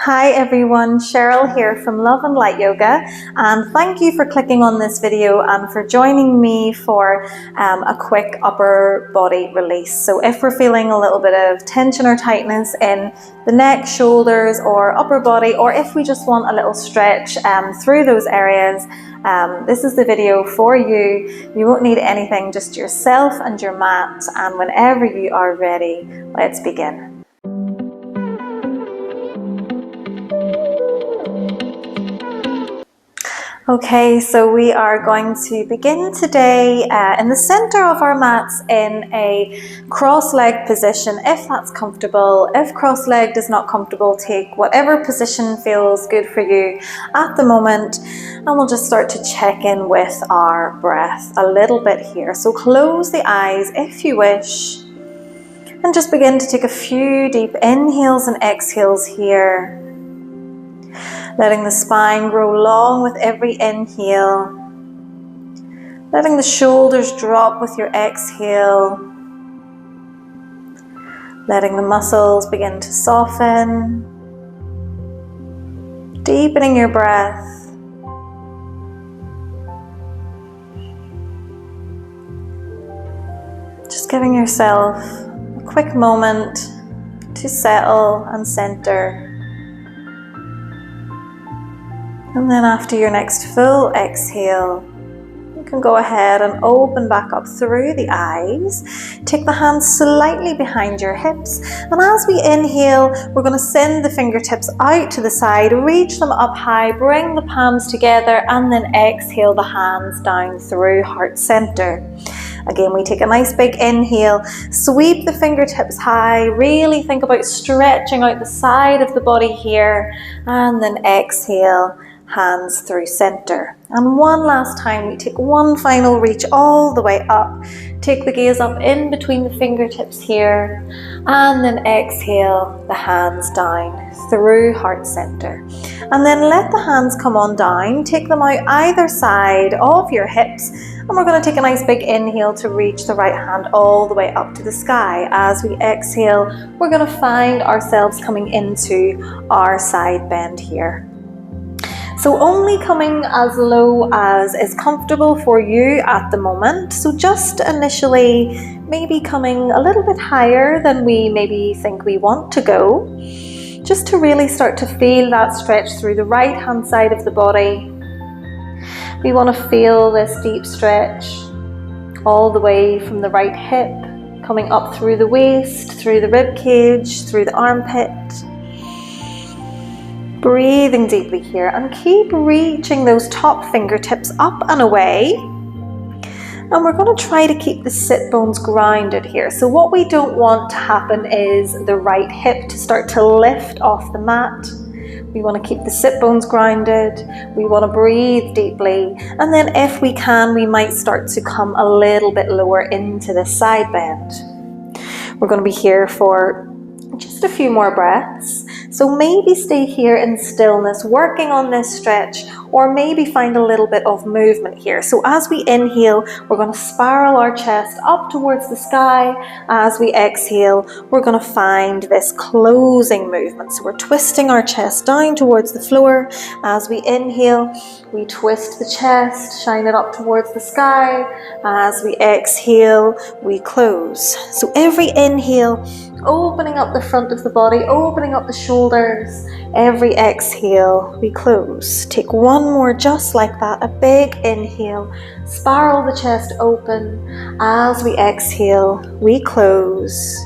Hi everyone, Cheryl here from Love and Light Yoga, and thank you for clicking on this video and for joining me for a quick upper body release. So if we're feeling a little bit of tension or tightness in the neck, shoulders or upper body, or if we just want a little stretch through those areas, this is the video for you. You won't need anything, just yourself and your mat, and whenever you are ready, let's begin. Okay, so we are going to begin today in the center of our mats in a cross-legged position, if that's comfortable. If cross-legged is not comfortable, take whatever position feels good for you at the moment, and we'll just start to check in with our breath a little bit here. So close the eyes if you wish, and just begin to take a few deep inhales and exhales here. Letting the spine grow long with every inhale. Letting the shoulders drop with your exhale. Letting the muscles begin to soften. Deepening your breath. Just giving yourself a quick moment to settle and center. And then after your next full exhale, you can go ahead and open back up through the eyes. Take the hands slightly behind your hips. And as we inhale, we're going to send the fingertips out to the side, reach them up high, bring the palms together, and then exhale the hands down through heart center. Again, we take a nice big inhale, sweep the fingertips high, really think about stretching out the side of the body here, and then exhale, hands through center. And one last time, we take one final reach all the way up. Take the gaze up in between the fingertips here, and then exhale the hands down through heart center. And then let the hands come on down, take them out either side of your hips, and we're going to take a nice big inhale to reach the right hand all the way up to the sky. As we exhale, we're going to find ourselves coming into our side bend here. So only coming as low as is comfortable for you at the moment. So just initially maybe coming a little bit higher than we maybe think we want to go. Just to really start to feel that stretch through the right hand side of the body. We want to feel this deep stretch all the way from the right hip, coming up through the waist, through the rib cage, through the armpit. Breathing deeply here, and keep reaching those top fingertips up and away. And we're going to try to keep the sit bones grounded here. So what we don't want to happen is the right hip to start to lift off the mat. We want to keep the sit bones grounded. We want to breathe deeply. And then if we can, we might start to come a little bit lower into the side bend. We're going to be here for just a few more breaths. So maybe stay here in stillness, working on this stretch, or maybe find a little bit of movement here. So as we inhale, we're going to spiral our chest up towards the sky. As we exhale, we're going to find this closing movement. So we're twisting our chest down towards the floor. As we inhale, we twist the chest, shine it up towards the sky. As we exhale, we close. So every inhale, opening up the front of the body, opening up the shoulders. Every exhale, we close. Take one more just like that, a big inhale. Spiral the chest open. As we exhale, we close.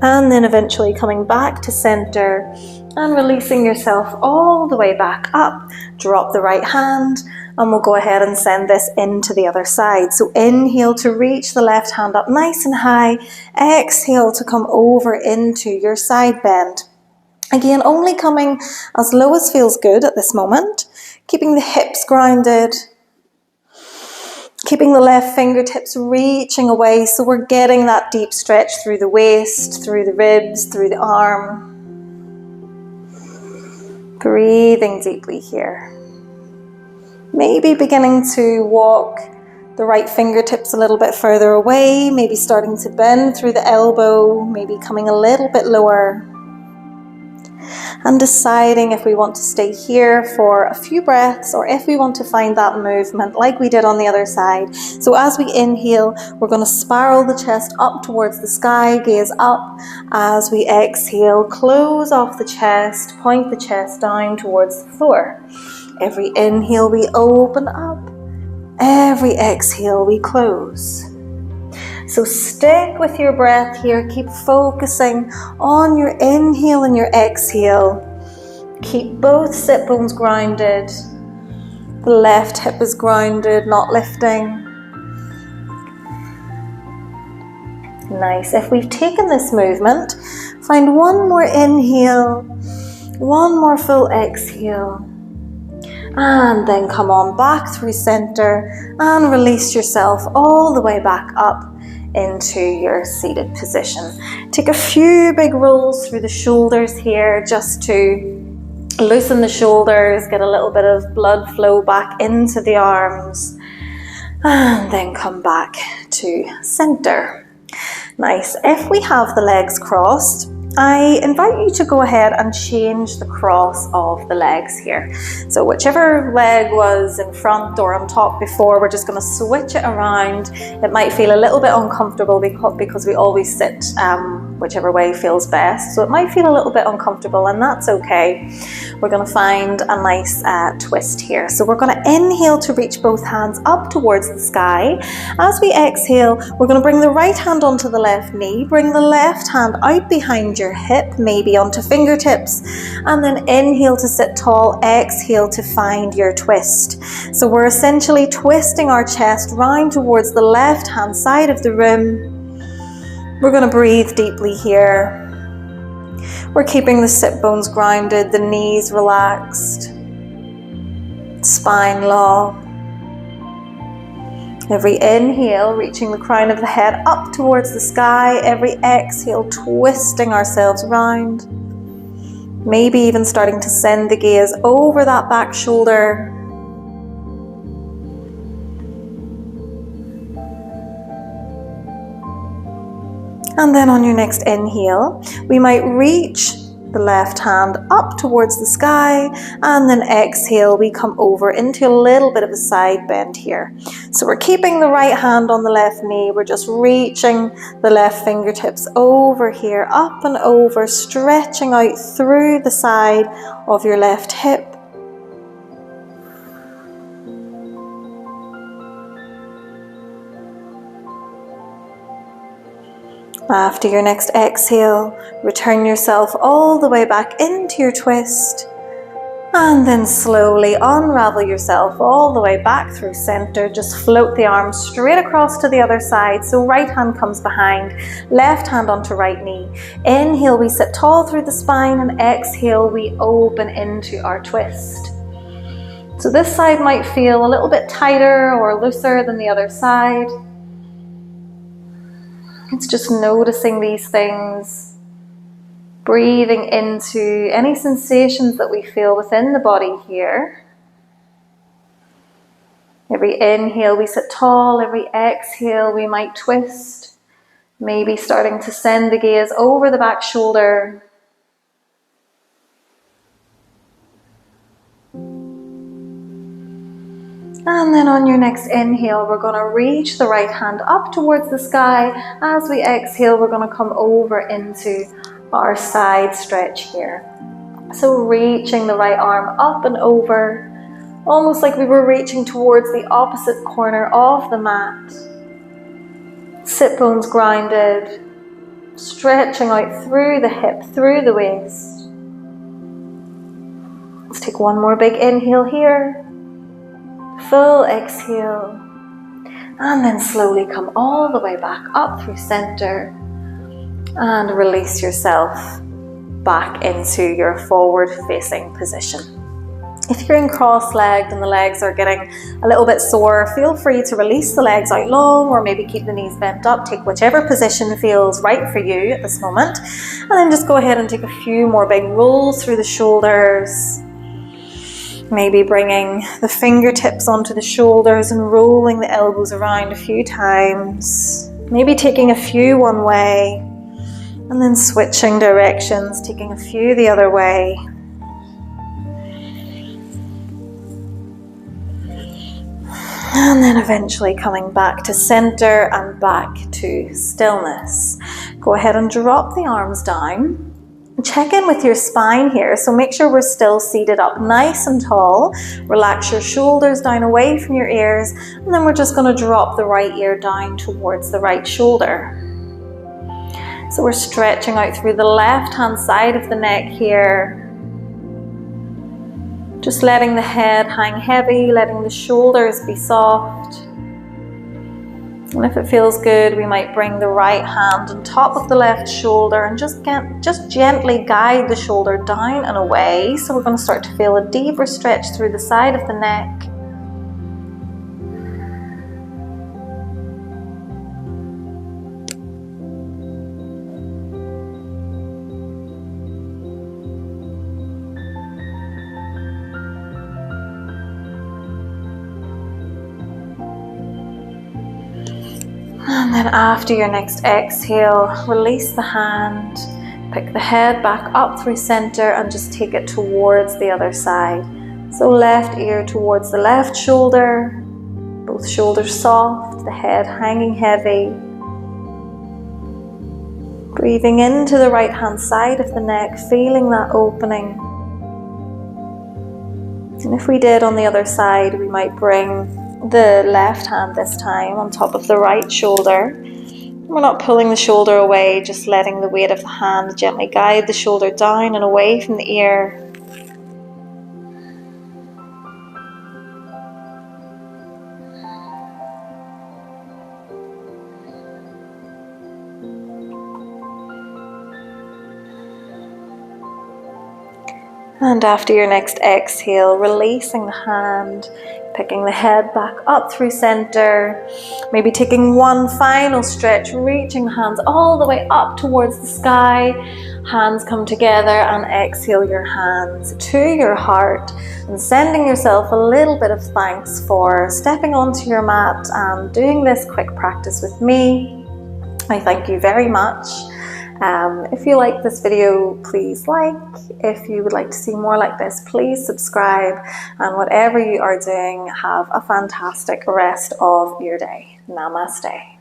And then eventually coming back to center and releasing yourself all the way back up. Drop the right hand, and we'll go ahead and send this into the other side. So inhale to reach the left hand up nice and high. Exhale to come over into your side bend. Again, only coming as low as feels good at this moment. Keeping the hips grounded. Keeping the left fingertips reaching away, so we're getting that deep stretch through the waist, through the ribs, through the arm. Breathing deeply here. Maybe beginning to walk the right fingertips a little bit further away, maybe starting to bend through the elbow, maybe coming a little bit lower. and deciding if we want to stay here for a few breaths or if we want to find that movement like we did on the other side. So as we inhale, we're going to spiral the chest up towards the sky, gaze up. As we exhale, close off the chest, point the chest down towards the floor. Every inhale, we open up. Every exhale, we close. So stick with your breath here. Keep focusing on your inhale and your exhale. Keep both sit bones grounded. The left hip is grounded, not lifting. Nice. If we've taken this movement, find one more inhale, one more full exhale. And then come on back through center and release yourself all the way back up into your seated position. Take a few big rolls through the shoulders here just to loosen the shoulders, get a little bit of blood flow back into the arms, and then come back to center. Nice. If we have the legs crossed, I invite you to go ahead and change the cross of the legs here. So whichever leg was in front or on top before, we're just going to switch it around. It might feel a little bit uncomfortable because we always sit whichever way feels best. So it might feel a little bit uncomfortable, and that's okay. We're going to find a nice twist here. So we're going to inhale to reach both hands up towards the sky. As we exhale, we're going to bring the right hand onto the left knee, bring the left hand out behind your hip, maybe onto fingertips, and then inhale to sit tall, exhale to find your twist. So we're essentially twisting our chest round towards the left hand side of the room. We're going to breathe deeply here. We're keeping the sit bones grounded, the knees relaxed, spine long. Every inhale, reaching the crown of the head up towards the sky. Every exhale, twisting ourselves round. Maybe even starting to send the gaze over that back shoulder. And then on your next inhale, we might reach the left hand up towards the sky, and then exhale, we come over into a little bit of a side bend here. So we're keeping the right hand on the left knee, we're just reaching the left fingertips over here, up and over, stretching out through the side of your left hip. After your next exhale, return yourself all the way back into your twist, and then slowly unravel yourself all the way back through center. Just float the arms straight across to the other side. So right hand comes behind, left hand onto right knee. Inhale, we sit tall through the spine, and exhale, we open into our twist. So this side might feel a little bit tighter or looser than the other side. It's just noticing these things, breathing into any sensations that we feel within the body here. Every inhale, we sit tall. Every exhale, we might twist. Maybe starting to send the gaze over the back shoulder. And then on your next inhale, we're going to reach the right hand up towards the sky. As we exhale, we're going to come over into our side stretch here. So reaching the right arm up and over, almost like we were reaching towards the opposite corner of the mat. Sit bones grounded, stretching out through the hip, through the waist. Let's take one more big inhale here. Full exhale, and then slowly come all the way back up through center and release yourself back into your forward facing position. If you're in cross-legged and the legs are getting a little bit sore, feel free to release the legs out long, or maybe keep the knees bent up. Take whichever position feels right for you at this moment, and then just go ahead and take a few more big rolls through the shoulders. Maybe bringing the fingertips onto the shoulders and rolling the elbows around a few times. Maybe taking a few one way And then switching directions, taking a few the other way. And then eventually coming back to center and back to stillness. Go ahead and drop the arms down. Check in with your spine here, so make sure we're still seated up nice and tall. Relax your shoulders down away from your ears, and then we're just going to drop the right ear down towards the right shoulder. So we're stretching out through the left hand side of the neck here. Just letting the head hang heavy, letting the shoulders be soft. And if it feels good, we might bring the right hand on top of the left shoulder and just gently guide the shoulder down and away. So we're going to start to feel a deeper stretch through the side of the neck. And then after your next exhale, release the hand, pick the head back up through center and just take it towards the other side. So left ear towards the left shoulder, both shoulders soft, the head hanging heavy. Breathing into the right hand side of the neck, feeling that opening. And if we did on the other side, we might bring the left hand this time on top of the right shoulder. We're not pulling the shoulder away, just letting the weight of the hand gently guide the shoulder down and away from the ear. And after your next exhale, releasing the hand, picking the head back up through center, maybe taking one final stretch, reaching the hands all the way up towards the sky. Hands come together and exhale your hands to your heart and sending yourself a little bit of thanks for stepping onto your mat and doing this quick practice with me. I thank you very much. If you like this video, please like. If you would like to see more like this, please subscribe. And whatever you are doing, have a fantastic rest of your day. Namaste.